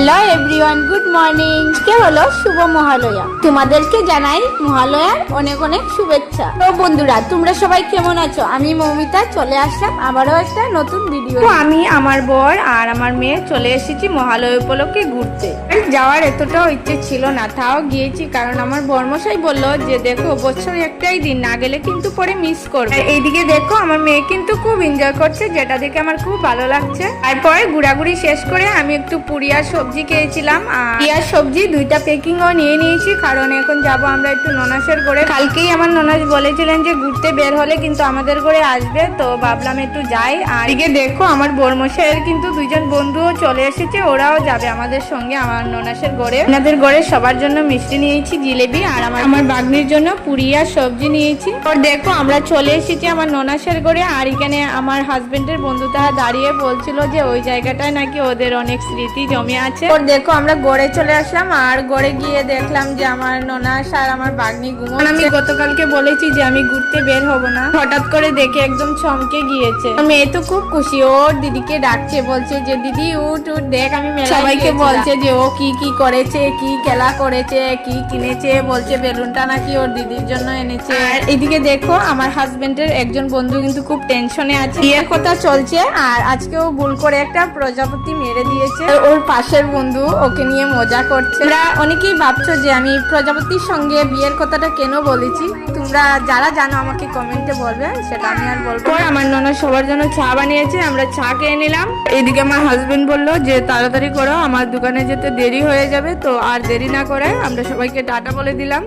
Hello everyone, good morning. কে হলো শুভ মহালয়া। তোমাদেরকে জানাই মহালয়ার অনেক অনেক শুভেচ্ছা। তো বন্ধুরা, তোমরা সবাই কেমন আছো? আমি মৌমিতা চলে আসলাম আবারও একটা নতুন ভিডিও। তো আমি, আমার বর আর আমার মেয়ে চলে এসেছি মহালয়া উপলক্ষে ঘুরতে। যাওয়ার এতটাও ইচ্ছে ছিল না, তাও গিয়েছি কারণ আমার বর্মশাই বললো যে দেখো, বছর একটাই দিন, না গেলে কিন্তু পরে মিস করবে। এইদিকে দেখো আমার মেয়ে কিন্তু খুব এনজয় করছে, যেটা দেখে আমার খুব ভালো লাগছে। তারপরে ঘোরাঘুরি শেষ করে আমি একটু পুরি আর সবজি খেয়েছিলাম, আর পিয়াজ সবজি দুইটা প্যাকিংও নিয়ে নিয়েছি, কারণ এখন যাব আমরা একটু ননাসের ঘরে। কালকেই আমার ননাস বলেছিলেন যে ঘুরতে বের হলে কিন্তু আমাদের ঘরে আসবে, তো ভাবলাম একটু যাই। আর এদিকে দেখো আমার বর্মশাইয়ের কিন্তু দুইজন বন্ধুও চলে এসেছে, ওরাও যাবে আমাদের সঙ্গে আমার ননাসের ঘরে। আপনাদের ঘরে সবার জন্য মিষ্টি নিয়েছি, জিলেবি, আর আমার বাগনির জন্য পুরি আর সবজি নিয়েছি। আর দেখো আমরা চলে এসেছি আমার ননাসের ঘরে, আর এখানে আমার হাজবেন্ডের বন্ধু তারা দাঁড়িয়ে বলছিল যে ওই জায়গাটায় নাকি ওদের অনেক স্মৃতি জমে আছে। ওর দেখো আমরা গড়ে চলে আসলাম, আর গড়ে গিয়ে দেখলাম যে আমার ননাস আর আমার বাগনি ঘুমোচ্ছে। আমি গতকালকে বলেছি যে আমি ঘুরতে বের হব না, হঠাৎ করে দেখে একদম চমকে গিয়েছে। মেয়ে তো খুব খুশি, ওর দিদিকে ডাকছে, বলছে যে দিদি উঠ উঠ দেখ, আমি সবাইকে বলছে যে ও কি কি করেছে, কি খেলা করেছে, কি কিনেছে, বলছে বেলুনটা নাকি ওর দিদির জন্য এনেছে। আর এদিকে দেখো আমার হাজবেন্ডের একজন বন্ধু কিন্তু খুব টেনশনে আছে, বিয়ের কথা চলছে, আর আজকেও ভুল করে একটা প্রজাপতি মেরে দিয়েছে। ওর পাশের বন্ধু ওকে নিয়ে মজা করছে। তোমরা অনেকেই ভাবছো যে আমি প্রজাপতির সঙ্গে বিয়ের কথাটা কেন বলেছি, তোমরা যারা জানো আমাকে কমেন্টে বলবে, সেটা আমি আর বলবো। আমার ননা সবার জন্য চা বানিয়েছে, আমরা চা খেয়ে নিলাম। এইদিকে আমার হাজবেন্ড বললো যে তাড়াতাড়ি করো, আমার দোকানে যেতে দেরি হয়ে যাবে, তো আর দেরি না করে আমরা সবাইকে টাটা বলে দিলাম।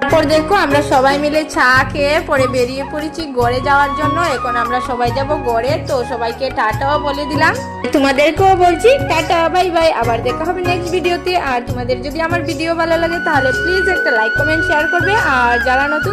তারপর দেখো আমরা সবাই মিলে চা খেয়ে পরে বেরিয়ে পড়েছি গড়ে যাওয়ার জন্য। এখন আমরা সবাই যাব গড়ে, তো সবাইকে টাটাও বলে দিলাম, তোমাদেরকেও বলছি টাটা, বাই বাই। আবার দেখা হবে নেক্সট ভিডিওতে। আর তোমাদের যদি আমার ভিডিও ভালো লাগে তাহলে প্লিজ একটা লাইক কমেন্ট শেয়ার করবে, আর যারা নতুন